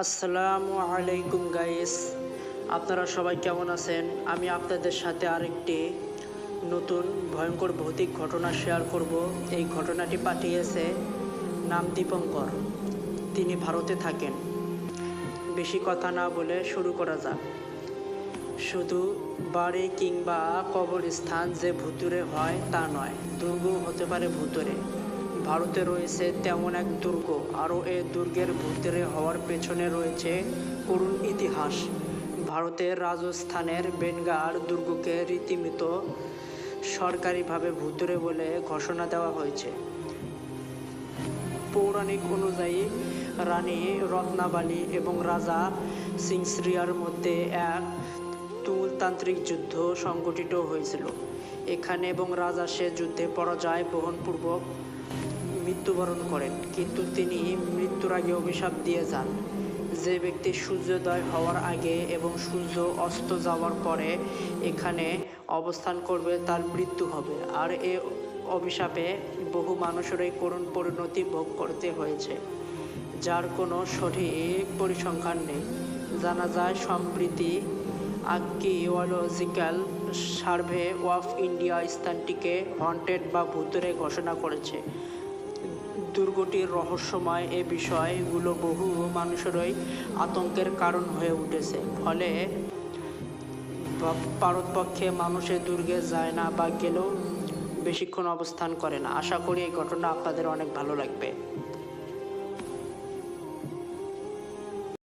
আসসালামু আলাইকুম গাইস, আপনারা সবাই কেমন আছেন? আমি আপনাদের সাথে আরেকটি নতুন ভয়ঙ্কর ভৌতিক ঘটনা শেয়ার করব। এই ঘটনাটি পাঠিয়েছে নাম দীপঙ্কর। তিনি ভারতে থাকেন। বেশি কথা না বলে শুরু করা যাক। শুধু বাড়ি কিংবা কবরস্থান যে ভুতুরে হয় তা নয়, দুর্গও হতে পারে ভুতুরে। ভারতে রয়েছে তেমন এক দুর্গ, আরও এই দুর্গের ভুতুরে হওয়ার পেছনে রয়েছে করুণ ইতিহাস। ভারতের রাজস্থানের বেনগার দুর্গকে রীতিমতো সরকারিভাবে ভুতুরে বলে ঘোষণা দেওয়া হয়েছে। পৌরাণিক অনুযায়ী রানী রত্নাবালী এবং রাজা সিংসরিয়ার মধ্যে এক তুমুলতান্ত্রিক যুদ্ধ সংঘটিত হয়েছিল এখানে, এবং রাজা সে যুদ্ধে পরাজয় বহনপূর্বক মৃত্যুবরণ করেন। কিন্তু তিনি মৃত্যুর আগে অভিশাপ দিয়ে যান, যে ব্যক্তি সূর্যোদয় হওয়ার আগে এবং সূর্য অস্ত যাওয়ার পরে এখানে অবস্থান করবে তার মৃত্যু হবে। আর এ অভিশাপে বহু মানুষেরই করুণ পরিণতি ভোগ করতে হয়েছে, যার কোনো সঠিক পরিসংখ্যান নেই। জানা যায় সম্প্রতি আর্কিওলজিক্যাল সার্ভে অফ ইন্ডিয়া স্থানটিকে হন্টেড বা ভুতুরে ঘোষণা করেছে। দুর্গটির রহস্যময় এ বিষয়গুলো বহু মানুষেরই আতঙ্কের কারণ হয়ে উঠেছে। ফলে পারতপক্ষে মানুষের দুর্গে যায় না বা গেলেও বেশিক্ষণ অবস্থান করে না। আশা করি এই ঘটনা আপনাদের অনেক ভালো লাগবে।